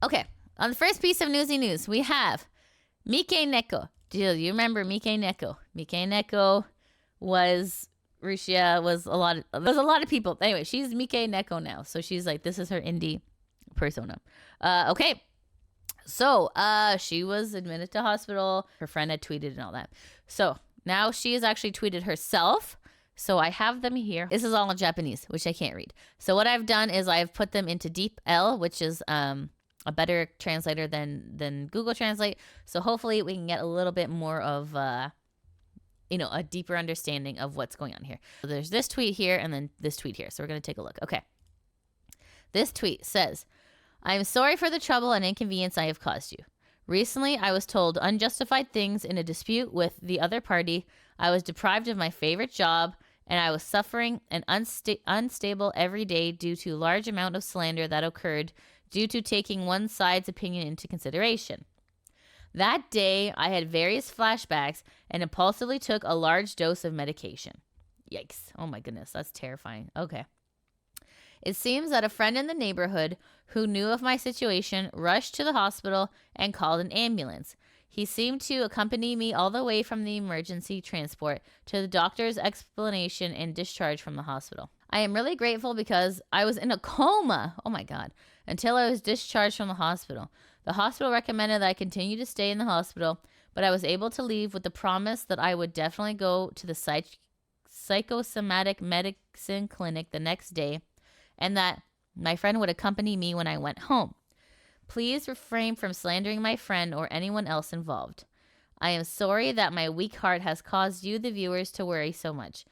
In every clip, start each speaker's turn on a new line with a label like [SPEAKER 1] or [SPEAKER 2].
[SPEAKER 1] Okay, on the first piece of Newsy news, we have MikeNeko. Do you remember MikeNeko? MikeNeko was Rushia was a lot of people. Anyway, she's MikeNeko now, so she's like, this is her indie persona. Okay. So, she was admitted to hospital. Her friend had tweeted and all that. So now she has actually tweeted herself. So I have them here. This is all in Japanese, which I can't read. So what I've done is I've put them into DeepL, which is a better translator than Google Translate. So hopefully we can get a little bit more of a deeper understanding of what's going on here. So there's this tweet here and then this tweet here. So we're going to take a look. Okay. This tweet says, I am sorry for the trouble and inconvenience I have caused you. Recently, I was told unjustified things in a dispute with the other party. I was deprived of my favorite job, and I was suffering and unstable every day due to large amount of slander that occurred due to taking one side's opinion into consideration. That day, I had various flashbacks and impulsively took a large dose of medication. Yikes. Oh my goodness, that's terrifying. Okay. It seems that a friend in the neighborhood who knew of my situation rushed to the hospital and called an ambulance. He seemed to accompany me all the way from the emergency transport to the doctor's explanation and discharge from the hospital. I am really grateful because I was in a coma, oh my God, until I was discharged from the hospital. The hospital recommended that I continue to stay in the hospital, but I was able to leave with the promise that I would definitely go to the psychosomatic medicine clinic the next day, and that my friend would accompany me when I went home. Please refrain from slandering my friend or anyone else involved. I am sorry that my weak heart has caused you, the viewers, to worry so much.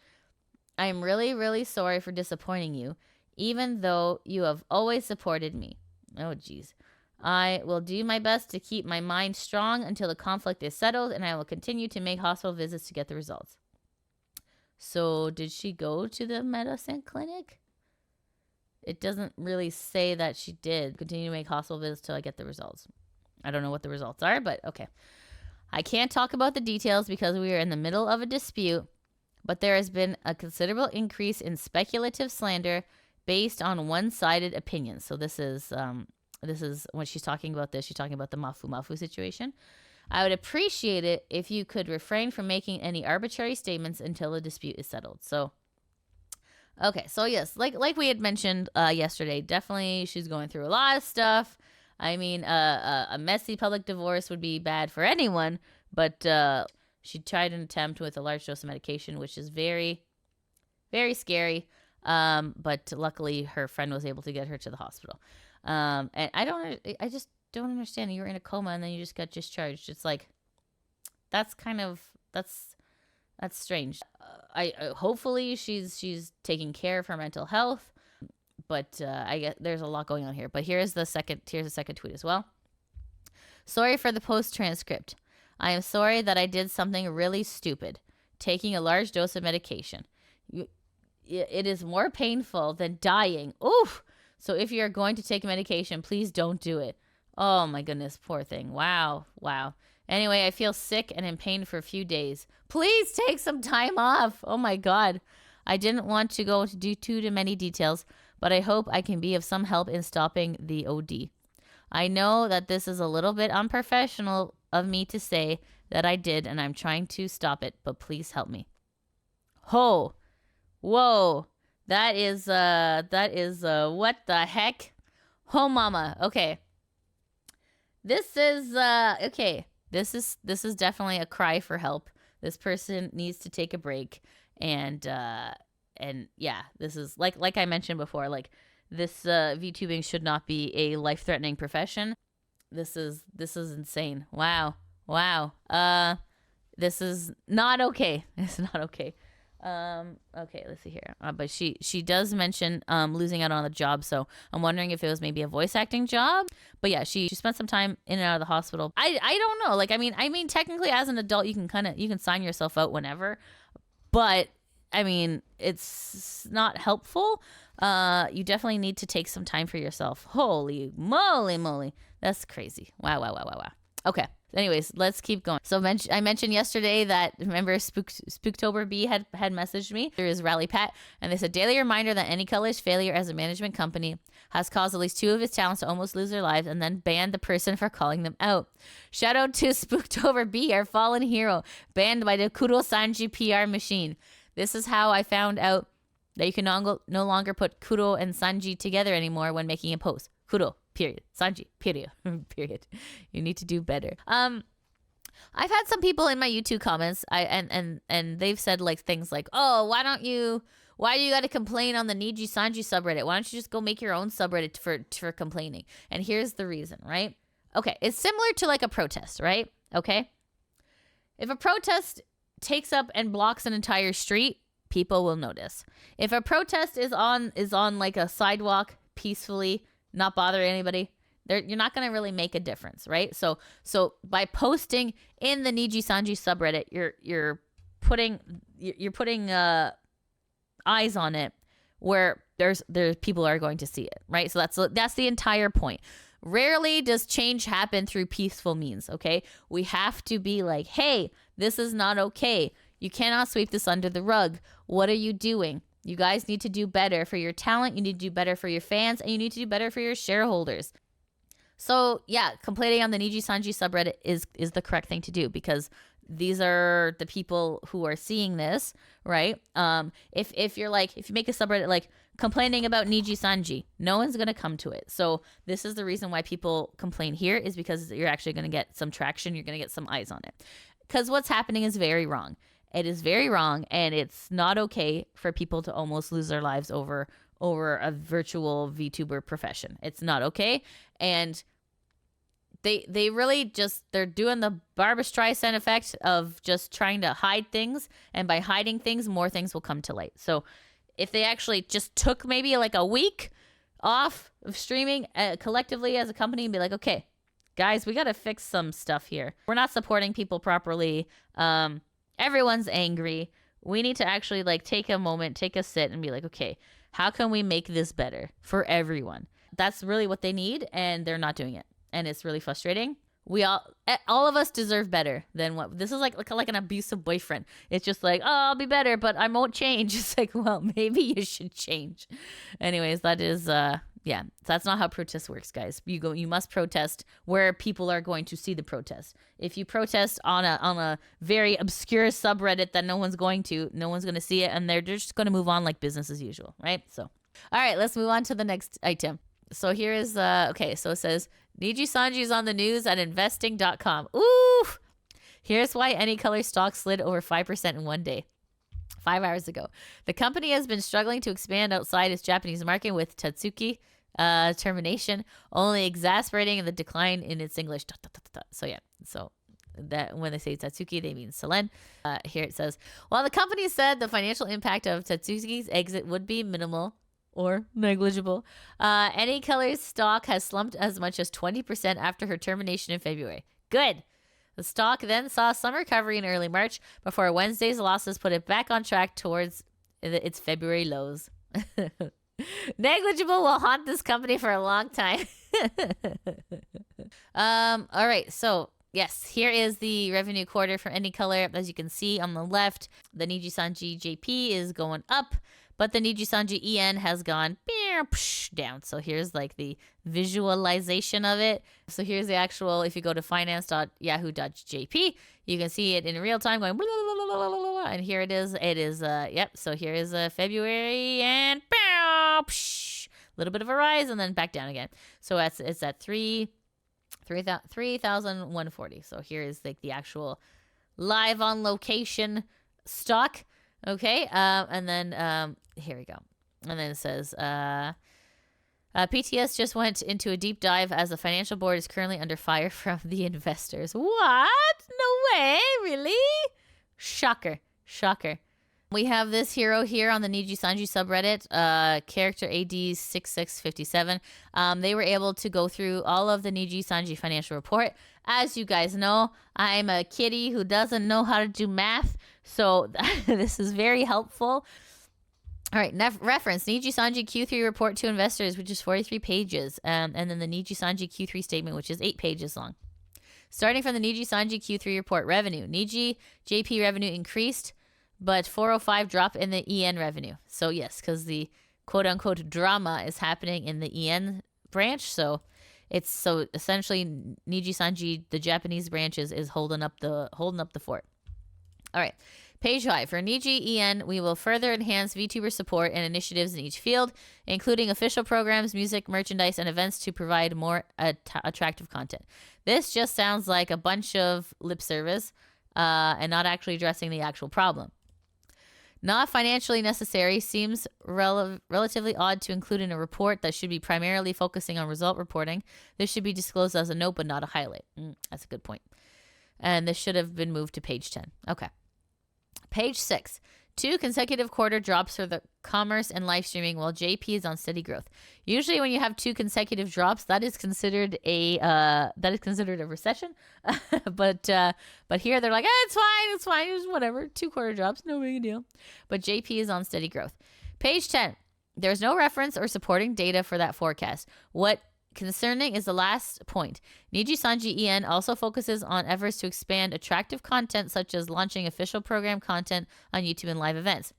[SPEAKER 1] I am really, really sorry for disappointing you, even though you have always supported me. Oh, geez. I will do my best to keep my mind strong until the conflict is settled, and I will continue to make hospital visits to get the results. So, did she go to the medicine clinic? It doesn't really say that she did. Continue to make hospital visits till I get the results. I don't know what the results are, but okay. I can't talk about the details because we are in the middle of a dispute, but there has been a considerable increase in speculative slander based on one-sided opinions. So this is when she's talking about this. She's talking about the Mafu situation. I would appreciate it if you could refrain from making any arbitrary statements until the dispute is settled. So, okay, so yes, like we had mentioned yesterday, definitely she's going through a lot of stuff. I mean, a messy public divorce would be bad for anyone, but she tried an attempt with a large dose of medication, which is very, very scary. But luckily, her friend was able to get her to the hospital. And I just don't understand. You were in a coma and then you just got discharged. It's like, that's strange. I hopefully she's taking care of her mental health, but I get there's a lot going on here. But here's the second tweet as well. Sorry for the post transcript. I am sorry that I did something really stupid, taking a large dose of medication. It is more painful than dying. Oof. So if you're going to take medication, please don't do it. Oh my goodness, poor thing. Wow. Anyway, I feel sick and in pain for a few days. Please take some time off. Oh my God. I didn't want to go into too many details, but I hope I can be of some help in stopping the OD. I know that this is a little bit unprofessional of me to say that I did, and I'm trying to stop it, but please help me. Whoa. That is what the heck? Oh mama. Okay. This is okay. This is definitely a cry for help. This person needs to take a break, and yeah, this is like I mentioned before, like this VTubing should not be a life-threatening profession. This is insane. Wow. This is not okay. It's not okay. Okay, let's see here. But she does mention losing out on the job, so I'm wondering if it was maybe a voice acting job. But yeah, she spent some time in and out of the hospital. I don't know. Like I mean technically as an adult you can sign yourself out whenever, but I mean it's not helpful. You definitely need to take some time for yourself. Holy moly. That's crazy. Wow. Okay. Anyways, let's keep going. So I mentioned yesterday that, remember, Spooktober B had messaged me. There is Rally Pat, and they said, daily reminder that Any Color's failure as a management company has caused at least 2 of its talents to almost lose their lives, and then banned the person for calling them out. Shout out to Spooktober B, our fallen hero, banned by the Kuro-sanji PR machine. This is how I found out that you can no longer put Kuro and Sanji together anymore when making a post. Kuro, period. Sanji, period. Period. You need to do better. I've had some people in my YouTube comments, and they've said like things like, oh, why do you got to complain on the Nijisanji subreddit? Why don't you just go make your own subreddit for complaining? And here's the reason, right? Okay, it's similar to like a protest, right? Okay. If a protest takes up and blocks an entire street, people will notice. If a protest is on like a sidewalk peacefully, not bother anybody, you're not going to really make a difference, right? So by posting in the Nijisanji subreddit, you're putting eyes on it where there's people are going to see it, right? So that's the entire point. Rarely does change happen through peaceful means, okay? We have to be like, hey, this is not okay. You cannot sweep this under the rug. What are you doing? You guys need to do better for your talent. You need to do better for your fans, and you need to do better for your shareholders. So yeah, complaining on the Nijisanji subreddit is the correct thing to do, because these are the people who are seeing this, right? If you make a subreddit like complaining about Nijisanji, no one's going to come to it. So this is the reason why people complain here, is because you're actually going to get some traction. You're going to get some eyes on it, because what's happening is very wrong. It is very wrong, and it's not okay for people to almost lose their lives over a virtual VTuber profession. It's not okay, and they really they're doing the Barbra Streisand effect of just trying to hide things, and by hiding things, more things will come to light. So if they actually just took maybe like a week off of streaming collectively as a company and be like, okay, guys, we got to fix some stuff here. We're not supporting people properly. Everyone's angry. We need to actually like take a moment, take a sit, and be like, okay, how can we make this better for everyone? That's really what they need, and they're not doing it. And it's really frustrating. We all of us deserve better than what this is like an abusive boyfriend. It's just like, oh, I'll be better, but I won't change. It's like, well, maybe you should change. Anyways, that is yeah, that's not how protest works, guys. You must protest where people are going to see the protest. If you protest on a very obscure subreddit that no one's going to see it, and they're just going to move on like business as usual, right? So, all right, let's move on to the next item. So here is okay, so it says Nijisanji is on the news at investing.com. Ooh! Here's why Any Color stock slid over 5% in one day. 5 hours ago. The company has been struggling to expand outside its Japanese market, with Tatsuki termination only exasperating the decline in its English. So yeah, so that when they say Tatsuki, they mean Selen. Here it says, while the company said the financial impact of Tatsuki's exit would be minimal or negligible, Any Color's stock has slumped as much as 20% after her termination in February. Good. The stock then saw some recovery in early March before Wednesday's losses put it back on track towards its February lows. Negligible will haunt this company for a long time. All right, so yes, here is the revenue quarter for Any Color. As you can see on the left, the Nijisanji JP is going up, but the Nijisanji EN has gone down. So here's like the visualization of it. So here's the actual, if you go to finance.yahoo.jp, you can see it in real time going blah, blah, blah, blah, blah, blah, and here it is. It is, yep. So here is February, and a little bit of a rise and then back down again. So it's at 3,140. So here is like the actual live on location stock. Okay. And then here we go. And then it says, PTS just went into a deep dive as the financial board is currently under fire from the investors. What? No way. Really? Shocker. We have this hero here on the Nijisanji subreddit, character AD6657. They were able to go through all of the Nijisanji financial report. As you guys know, I'm a kitty who doesn't know how to do math, so this is very helpful. All right, reference Nijisanji Q3 report to investors, which is 43 pages, and then the Nijisanji Q3 statement, which is 8 pages long. Starting from the Nijisanji Q3 report, revenue. Niji JP revenue increased, but 405 drop in the EN revenue. So yes, because the quote-unquote drama is happening in the EN branch. So it's so essentially Nijisanji, the Japanese branch, is holding up the fort. All right. Page 5. For Niji EN, we will further enhance VTuber support and initiatives in each field, including official programs, music, merchandise, and events to provide more attractive content. This just sounds like a bunch of lip service and not actually addressing the actual problem. Not financially necessary seems relatively odd to include in a report that should be primarily focusing on result reporting. This should be disclosed as a note but not a highlight. That's a good point. And this should have been moved to page 10. Okay. Page 6. 2 consecutive quarter drops for the commerce and live streaming while JP is on steady growth. Usually when you have 2 consecutive drops, that is considered a recession. but here they're like, it's fine, it's whatever. 2 quarter drops, no big deal. But JP is on steady growth. Page 10. There's no reference or supporting data for that forecast. What concerning is the last point. Nijisanji EN also focuses on efforts to expand attractive content such as launching official program content on YouTube and live events.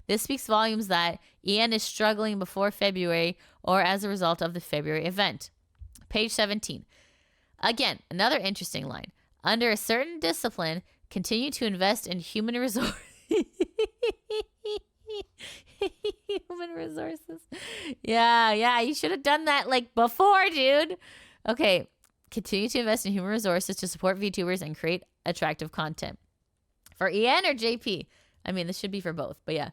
[SPEAKER 1] This speaks volumes that EN is struggling before February or as a result of the February event. Page 17. Again, another interesting line. Under a certain discipline, continue to invest in human resources. Human resources. Yeah, you should have done that like before, dude. Okay, continue to invest in human resources to support VTubers and create attractive content. For EN or JP? I mean, this should be for both, but yeah.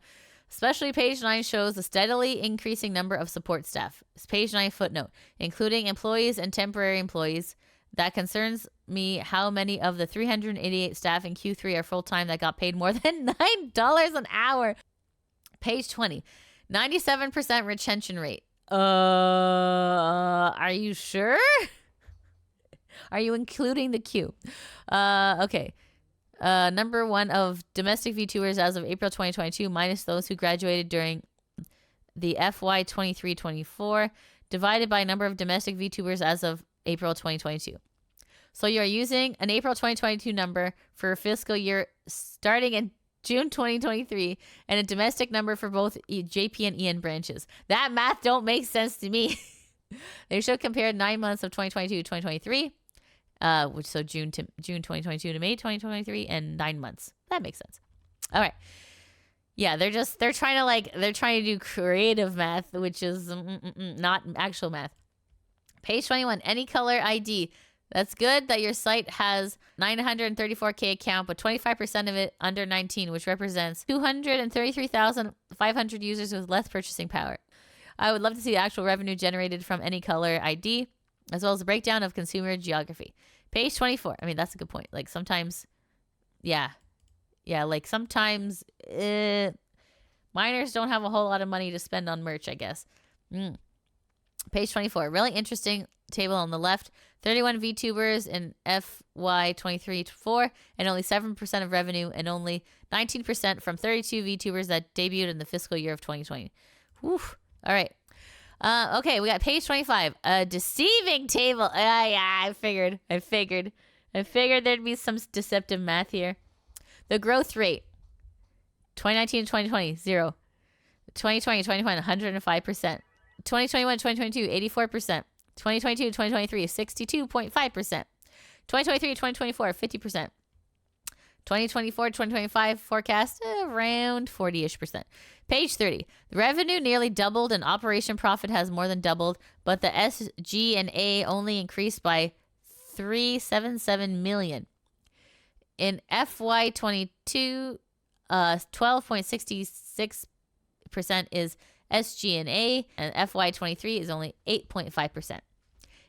[SPEAKER 1] Especially page 9 shows a steadily increasing number of support staff. It's page 9 footnote, including employees and temporary employees. That concerns me how many of the 388 staff in Q3 are full-time that got paid more than $9 an hour. Page 20, 97% retention rate. Are you sure? Are you including the Q? Okay. Number 1 of domestic VTubers as of April 2022, minus those who graduated during the FY 23-24, divided by number of domestic VTubers as of April 2022. So you're using an April 2022 number for a fiscal year starting in June 2023 and a domestic number for both JP and EN branches. That math don't make sense to me. They should compare 9 months of 2022 to 2023, which so June 2022 to May 2023, and 9 months. That makes sense. All right. Yeah, they're trying to do creative math, which is not actual math. Page 21, any color ID. That's good that your site has 934K account, but 25% of it under 19, which represents 233,500 users with less purchasing power. I would love to see the actual revenue generated from any color ID, as well as a breakdown of consumer geography. Page 24. I mean, that's a good point. Like sometimes, like sometimes minors don't have a whole lot of money to spend on merch, I guess. Page 24. Really interesting table on the left. 31 VTubers in FY 23-4 and only 7% of revenue and only 19% from 32 VTubers that debuted in the fiscal year of 2020. Whew. All right. Okay, we got page 25. A deceiving table. I figured there'd be some deceptive math here. The growth rate. 2019 to 2020, 0. 2020 to 2021, 105%. 2021 to 2022, 84%. 2022 to 2023 is 62.5%. 2023 to 2024, 50%. 2024 to 2025 forecast around 40-ish%. Page 30. The revenue nearly doubled and operation profit has more than doubled, but the SG&A only increased by $377 million. In FY 22, 12.66% is SG&A, and FY 23 is only 8.5%.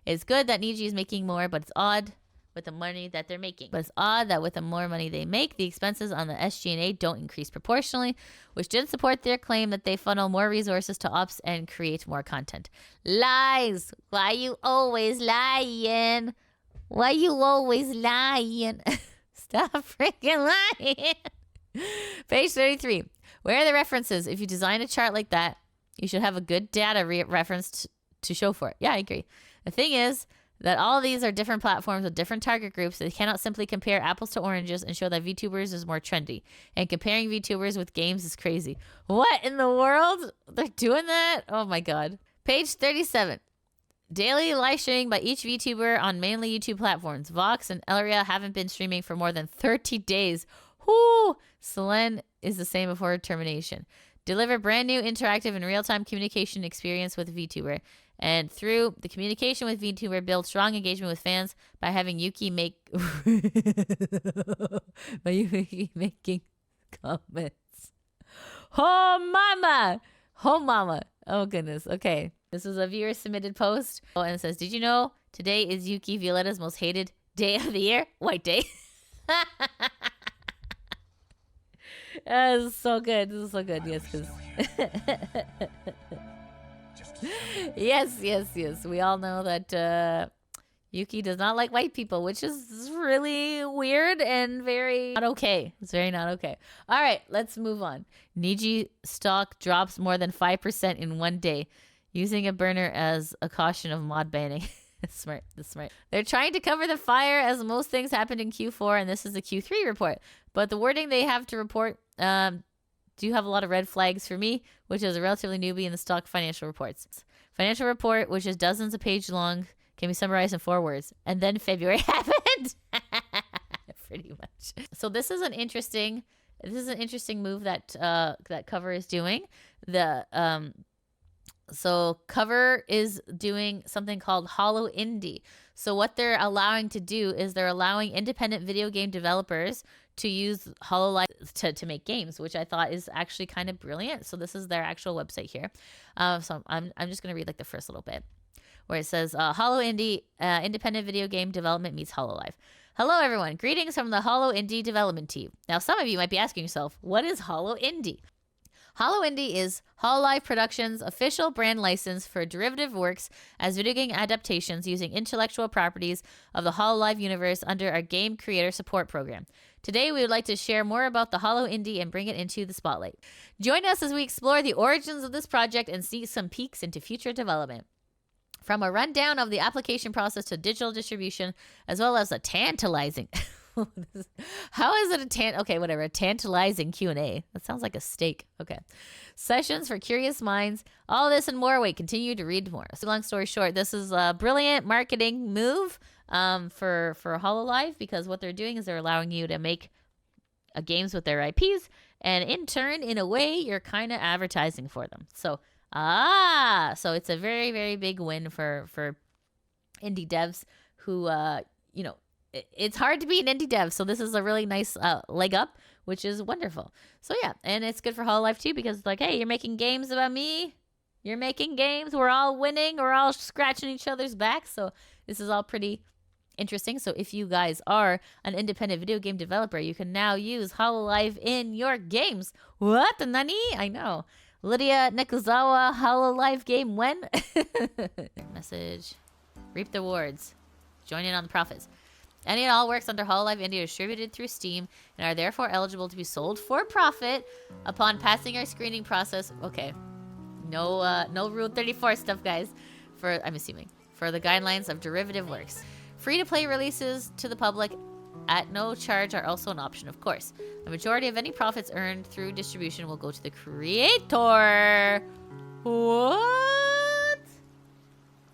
[SPEAKER 1] It's good that Niji is making more, but it's odd with the money that they're making. But it's odd that with the more money they make, the expenses on the SG&A don't increase proportionally, which didn't support their claim that they funnel more resources to ops and create more content. Lies! Why you always lying? Why you always lying? Stop freaking lying! Page 33. Where are the references? If you design a chart like that, you should have a good data reference to show for it. Yeah, I agree. The thing is that all of these are different platforms with different target groups. They cannot simply compare apples to oranges and show that VTubers is more trendy. And comparing VTubers with games is crazy. What in the world? They're doing that? Oh my god. Page 37. Daily live streaming by each VTuber on mainly YouTube platforms. Vox and Elria haven't been streaming for more than 30 days. Whoo! Selene is the same before termination. Deliver brand new interactive and real-time communication experience with VTuber. And through the communication with VTuber, build strong engagement with fans by having Yuki make by Yuki making comments. Oh mama! Oh mama! Oh goodness. Okay. This was a viewer submitted post. Oh, and it says, did you know today is Yuki Violetta's most hated day of the year? White Day. This is so good. This is so good. Yes, because yes. We all know that Yuki does not like white people, which is really weird and very not okay. It's very not okay. All right, let's move on. Nijisanji Stock drops more than 5% in one day, using a burner as a caution of mod banning. That's smart. That's smart. They're trying to cover the fire as most things happened in Q4, and this is a Q3 report. But the wording they have to report do have a lot of red flags for me, which is a relatively newbie in the stock financial reports. Financial report, which is dozens of pages long, can be summarized in 4 words. And then February happened. Pretty much. So this is an interesting move that that Cover is doing. So Cover is doing something called Holo Indie. So what they're allowing to do is they're allowing independent video game developers to use Hololive to make games, which I thought is actually kind of brilliant. So this is their actual website here. So I'm just going to read like the first little bit where it says Holo Indie, independent video game development meets Hololive. Hello, everyone. Greetings from the Holo Indie development team. Now, some of you might be asking yourself, what is Holo Indie? Holo Indie is Hololive Productions' official brand license for derivative works as video game adaptations using intellectual properties of the Hololive universe under our Game Creator Support Program. Today, we would like to share more about the Holo Indie and bring it into the spotlight. Join us as we explore the origins of this project and see some peeks into future development. From a rundown of the application process to digital distribution, as well as a tantalizing... How is it a tantalizing Q&A? That sounds like a steak. Okay. Sessions for curious minds. All this and more. Wait, continue to read more. So long story short, this is a brilliant marketing move for Hololive, because what they're doing is they're allowing you to make games with their IPs, and in turn, in a way, you're kind of advertising for them. So it's a very, very big win for indie devs who, it's hard to be an indie dev, so this is a really nice leg up, which is wonderful. So yeah, and it's good for Hololive too, because it's like, hey, you're making games about me, you're making games, we're all winning, we're all scratching each other's backs, so this is all pretty interesting. So if you guys are an independent video game developer, you can now use Hololive in your games. What the nani? I know. Lydia Nekuzawa, Hololive game when? Message. Reap the rewards. Join in on the profits. Any and all works under Hololive Indie are distributed through Steam and are therefore eligible to be sold for profit upon passing our screening process. Okay. No Rule 34 stuff, guys. I'm assuming. For the guidelines of derivative works. Free-to-play releases to the public at no charge are also an option, of course. The majority of any profits earned through distribution will go to the creator. What?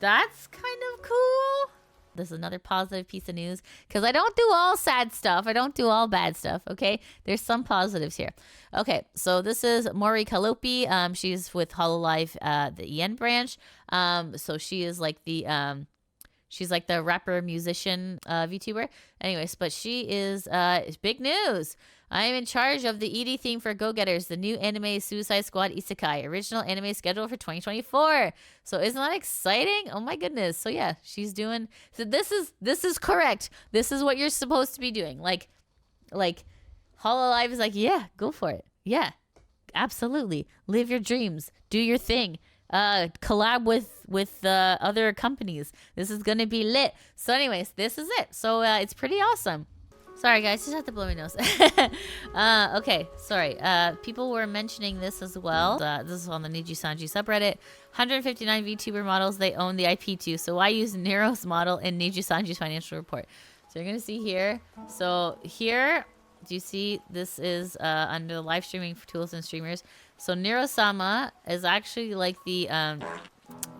[SPEAKER 1] That's kind of cool. This is another positive piece of news, because I don't do all sad stuff. I don't do all bad stuff, okay? There's some positives here. Okay, so this is Mori Calliope. She's with Hololive, the EN branch. So she is like the... she's like the rapper, musician, VTuber. Anyways, but she is big news. I am in charge of the ED theme for Go-Getters, the new anime Suicide Squad Isekai, original anime scheduled for 2024. So isn't that exciting? Oh my goodness. So yeah, she's doing. So this is correct. This is what you're supposed to be doing. Like Hololive is like, yeah, go for it. Yeah, absolutely. Live your dreams. Do your thing. Collab with other companies. This is gonna be lit. So anyways, this is it. So it's pretty awesome. Sorry, guys, just have to blow my nose. Okay, sorry. People were mentioning this as well. This is on the Nijisanji subreddit. 159 VTuber models they own the IP to, so why use Nero's model in Nijisanji's financial report? So you're going to see here. So here, do you see this is under the live streaming for tools and streamers. So Nero-sama is actually like the...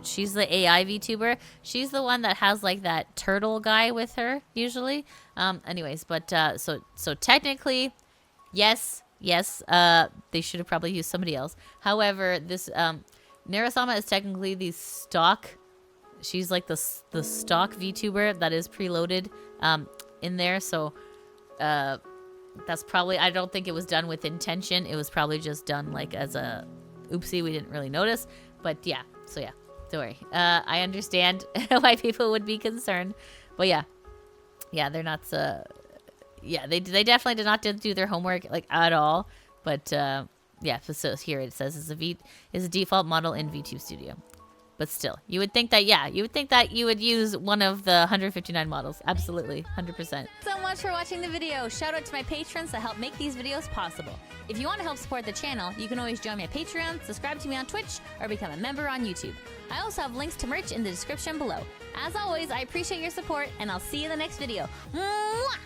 [SPEAKER 1] she's the AI VTuber. She's the one that has like that turtle guy with her usually. Anyways, but so technically, yes, they should have probably used somebody else. However, this Nero-sama is technically the stock. She's like the stock VTuber that is preloaded in there. So that's probably, I don't think it was done with intention. It was probably just done like as a oopsie. We didn't really notice, but yeah. So yeah, don't worry. I understand why people would be concerned, but yeah, they're not. Yeah, they definitely did not do their homework like at all. But yeah, so here it says is a default model in VTube Studio. But still, you would think that, yeah, you would use one of the 159 models. Absolutely, 100%.
[SPEAKER 2] So much for watching the video. Shout out to my patrons that help make these videos possible. If you want to help support the channel, you can always join my Patreon, subscribe to me on Twitch, or become a member on YouTube. I also have links to merch in the description below. As always, I appreciate your support, and I'll see you in the next video. Mwah!